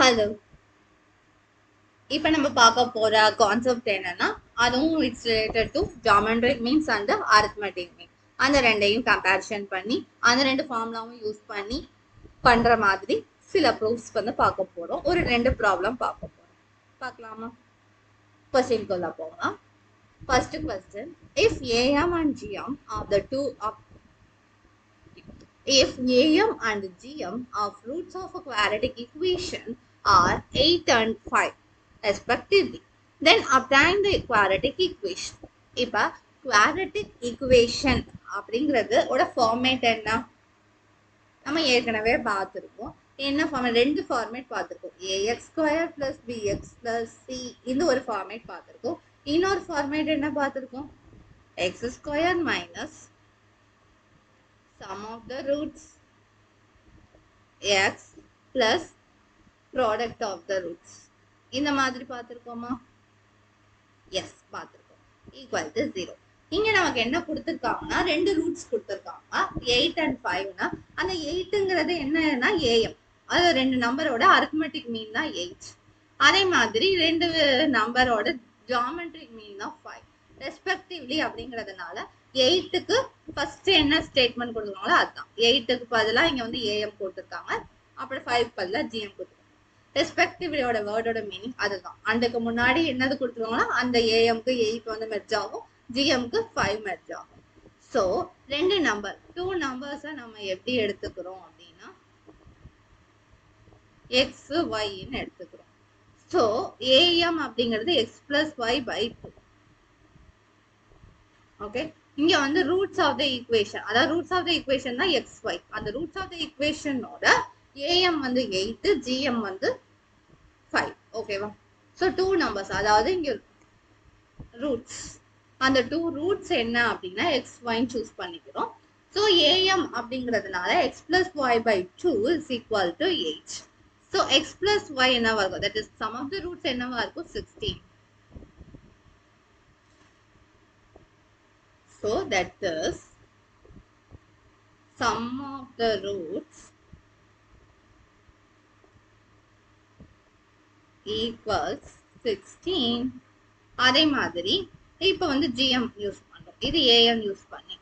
Hello, இப்போ நம்ம பார்க்க போற கான்செப்ட் என்னன்னா, அதுவும் it's related to geometric means and arithmetic மீன். அந்த ரெண்டையும் கம்பேரிஷன் பண்ணி அந்த ரெண்டு ஃபார்முலாவும் யூஸ் பண்ணி பண்ற மாதிரி சில ப்ரூஃப்ஸ் வந்து பார்க்க போறோம். ஒரு ரெண்டு ப்ராப்ளம் பார்க்க போறோம். பார்க்கலாமா? கொஸ்டின்குள்ள போகலாம். First question, if AM and GM are the two if AM and GM of roots of a quadratic equation are 8 and 5 respectively, then obtain the quadratic equation. இப்ப quadratic equation அப்படிங்கிறது ஒரு ஃபார்மேட் என்ன நம்ம ஏற்கனவே பார்த்துருக்கோம். என்ன ஃபார்மேட்? ரெண்டு format பார்த்துருக்கோம். ax square plus bx plus c இந்த ஒரு ஃபார்மேட் பார்த்துருக்கோம். இன்னொரு ஃபார்மேட் என்ன பார்த்துருக்கோம்? x square minus sum of the roots x plus product of the roots. இந்த மாதிரி பார்த்துருக்கோமா? எஸ், பார்த்துருக்கோம். Equal to 0. இங்க நமக்கு என்ன கொடுத்துருக்காங்கன்னா, ரெண்டு ரூட்ஸ் கொடுத்துருக்காங்க, 8 and 5னா அந்த 8ங்கிறது என்னன்னா am, அது ரெண்டு நம்பரோட அரித்மெட்டிக் மீன் தான் 8. அதே மாதிரி ரெண்டு நம்பரோட ஜியோமெட்ரிக் மீன் தான் 5 ரெஸ்பெக்டிவ்லி. அப்படிங்கிறதுனால 8க்கு ஃபர்ஸ்ட் என்ன ஸ்டேட்மெண்ட் கொடுத்துருக்காங்களோ அதுதான். 8க்கு பதிலாக இங்க வந்து am போட்டிருக்காங்க, அப்புறம் 5 பதிலாக gm கொடுத்துருக்காங்க. ரெஸ்பெக்டிவ்லியோட வேர்டோட மீனிங் அதுதான். அண்டுக்கு முன்னாடி என்னது கொடுத்துருவாங்கன்னா அந்த ஏஎம்க்கு 8 வந்து மெர்ஜ் ஆகும், ஜிஎம்க்கு 5 மெர்ஜ் ஆகும். ஸோ ரெண்டு நம்பர், டூ நம்பர்ஸை நம்ம எப்படி எடுத்துக்கிறோம் அப்படின்னா எக்ஸ் ஒய்ன்னு எடுத்துக்கிறோம். ஸோ ஏஎம் அப்படிங்கிறது x plus y by 2. Okay, இங்க வந்து ரூட்ஸ் ஆஃப் த ஈக்குவேஷன், அதாவது ரூட்ஸ் ஆஃப் த ஈக்குவேஷன் தான் எக்ஸ் ஒய். அந்த ரூட்ஸ் ஆஃப் த ஈக்குவேஷனோட ஏஎம் வந்து 8, ஜிஎம் வந்து 5. ஓகேவா? ஸோ டூ நம்பர்ஸ், அதாவது இங்க ரூட்ஸ், அந்த டூ ரூட்ஸ் என்ன அப்படின்னா எக்ஸ் ஒய்ன்னு சூஸ் பண்ணிக்கிறோம். ஸோ ஏஎம் அப்படிங்கிறதுனால x plus y by 2 is equal to 8. So x plus y என்னவா இருக்கும்? That is sum of the roots என்னவா இருக்கும்? 16. So that is sum of the roots equals 16. அதே மாதிரி இப்போ வந்து gm யூஸ் பண்றோம், இது an யூஸ் பண்ணி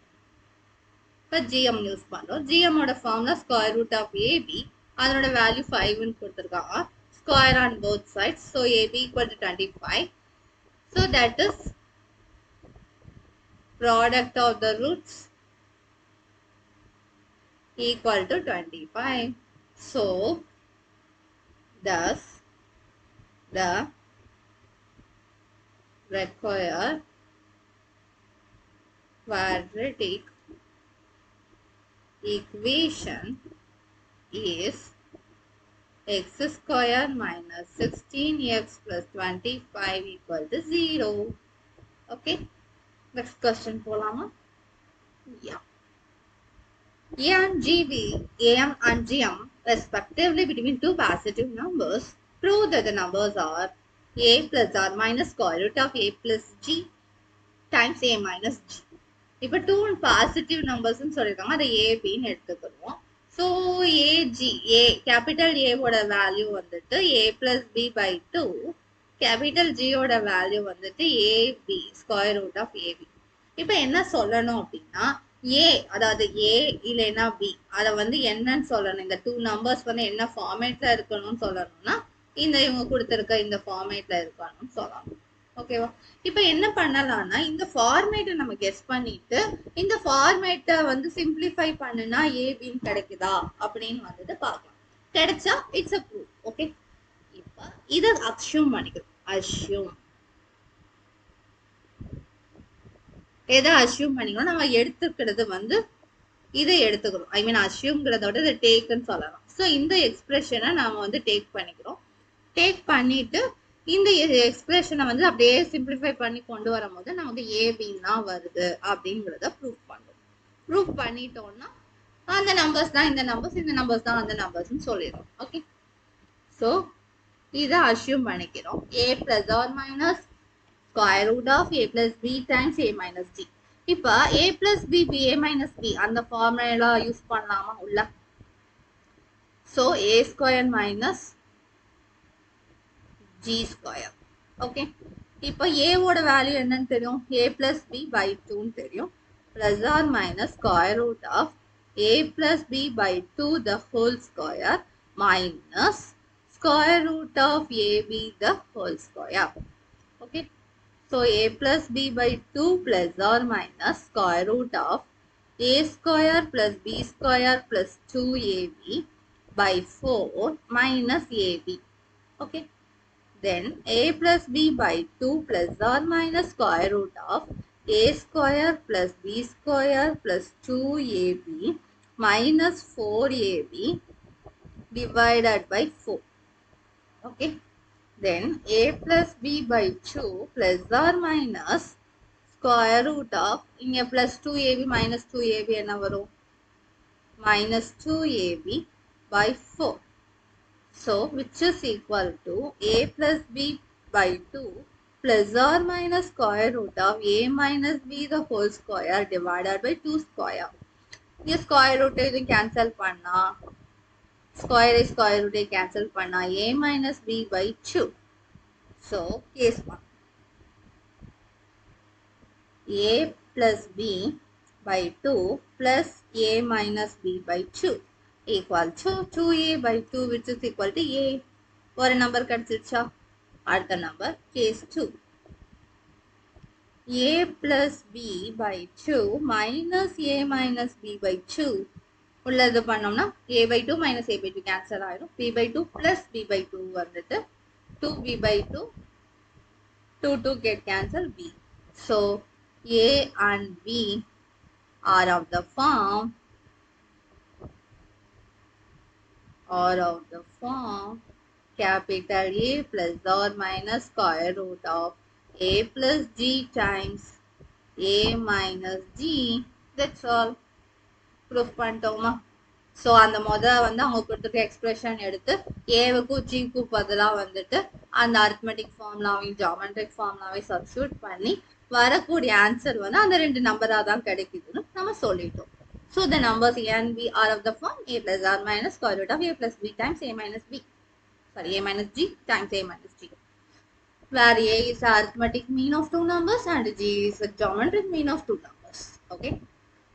இப்போ gm யூஸ் பண்றோம். gm ஓட formula square root of ab, அதனோட வேல்யூ 5ன்னு கொடுத்துருக்காங்க, square on both sides. So ab equal to 25. So that is product of the roots equal to 25. So thus the required quadratic equation is x square minus 16x plus 25 equal to 0. Okay, next question polama. Yeah. AM and GM respectively between two positive numbers, prove that the numbers are a plus or minus square root of a plus g times a minus g. இப்போ two positive நம்பர்ஸ்ன்னு சொல்லியிருக்காங்க, அதை ஏபின்னு எடுத்துக்கிறோம். So AG, A capital ஏவோட value வந்துட்டு A plus B by 2, capital ஜியோட value வந்துட்டு AB square root of AB. இப்போ என்ன சொல்லணும் அப்படின்னா, ஏ அதாவது ஏ இல்லைன்னா பி, அதை வந்து என்னன்னு சொல்லணும், இந்த டூ நம்பர்ஸ் வந்து என்ன ஃபார்மேட்ல இருக்கணும்னு சொல்லணும்னா இந்த இவங்க கொடுத்துருக்க இந்த ஃபார்மேட்ல இருக்கணும்னு சொல்லணும். ஓகேவா? இப்போ என்ன பண்ணலாம்னா, இந்த ஃபார்மேட்டை நம்ம கெஸ் பண்ணிட்டு இந்த ஃபார்மேட்டை வந்து சிம்பிளிஃபை பண்ணுனா ஏபின்னு கிடைக்குதா அப்படின்னு வந்துட்டு பார்க்கலாம். கிடைச்சா இட்ஸ் அ ப்ரூஃப். ஓகே, இப்போ இதை அஸ்யூம் பண்ணிக்கிறோம். அஸ்யூம் எதை அஸ்யூம் பண்ணிக்கணும்? நம்ம எடுத்துக்கிறது வந்து இதை எடுத்துக்கிறோம். ஐ மீன் அஸ்யூம்ங்கிறதோட இதை டேக்குன்னு சொல்லலாம். ஸோ இந்த எக்ஸ்பிரஷனை நாம வந்து டேக் பண்ணிக்கிறோம். டேக் பண்ணிட்டு இந்த எக்ஸ்பிரஷனை வந்து அப்படியே சிம்பிளிஃபை பண்ணி கொண்டு வரும்போது நமக்கு ஏபின்னா வருது அப்படிங்கிறத ப்ரூஃப் பண்ணுறோம். ப்ரூஃப் பண்ணிட்டோம்னா அந்த நம்பர்ஸ் தான் இந்த நம்பர்ஸ், இந்த நம்பர்ஸ் தான் அந்த நம்பர்ஸ்ன்னு சொல்லிடுறோம். ஓகே, ஸோ இதை அஸ்யூம் பண்ணிக்கிறோம். A plus R minus square root of a plus b times a minus g. இப்போ a plus b a minus b அந்த ஃபார்முலா யூஸ் பண்ணலாமா உள்ள? So a square minus g square. Okay. இப்போ a ஓட value என்னன்னு தெரியும்? a plus b by 2 தெரியும். Plus or minus square root of a plus b by 2 the whole square minus square root of ab the whole square. Okay. So a plus b by 2 plus or minus square root of a square plus b square plus 2ab by 4 minus ab. Okay. Then a plus b by 2 plus or minus square root of a square plus b square plus 2ab minus 4ab divided by 4. Okay. Then a plus b by 2 plus or minus square root of இங்க plus 2ab minus 2ab என்ன வரும்? Minus 2ab by 4. So, which is equal to a plus b by 2 plus or minus square root of a minus b the whole square divided by 2 square. இங்க square root இதும் cancel பண்ணா square root cancel பண்ணா a minus b by 2. So, case 1. A plus b by 2 plus a minus b by 2 equal to 2a by 2 which is equal to a. ஒரு number கிடைச்சிருச்சா? அடுத்த number case 2. a plus b by 2 minus a minus b by 2 உள்ளது பண்ணோம்னா a by 2 minus a by 2 cancel ஆயிடும். b by 2 plus b by 2 வந்துட்டு 2b by 2 2 get cancel b. So a and b are of the form capital A plus or minus square root of a plus g times a minus g. That's all. Proof பண்ணிட்டோமா? So அந்த வந்து அவங்க கொடுத்துருக்க expression எடுத்து ஏவுக்கும் ஜிக்கும் பதிலாக வந்துட்டு அந்த arithmetic ஃபார்ம்லாவையும் geometric ஃபார்ம்லாவையும் substitute பண்ணி வரக்கூடிய ஆன்சர் வந்து அந்த ரெண்டு நம்பராக தான் கிடைக்குதுன்னு நம்ம சொல்லிட்டோம். So the numbers a and b are of the form a plus r minus square root of a plus b times a minus b. Sorry, a minus g times a minus g. Where a is the arithmetic mean of two numbers and g is the geometric mean of two numbers. Okay.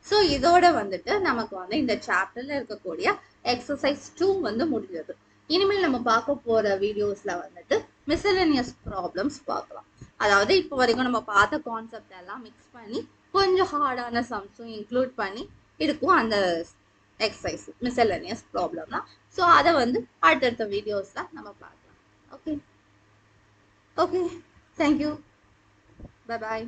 So இதோட வந்துட்டு நமக்கு வந்து இந்த சாப்டர்ல இருக்கக்கூடிய exercise 2 வந்து முடிஞ்சது. இனிமேல் நம்ம பார்க்க போற வீடியோஸ்ல வந்துட்டு மிஸ்செலேனியஸ் ப்ராப்ளம்ஸ் பார்க்கலாம். அதாவது இப்போ வரைக்கும் நம்ம பார்த்த கான்செப்ட் எல்லாம் மிக்ஸ் பண்ணி கொஞ்சம் ஹார்டான சம்ஸும் இன்க்ளூட் பண்ணி இருக்கும் அந்த எக்ஸசைஸ் மிஸ்செலேனியஸ் ப்ராப்ளம்னா. ஸோ அதை வந்து அடுத்தடுத்த வீடியோஸ்ல நம்ம பார்க்கலாம். Okay, thank you, bye bye.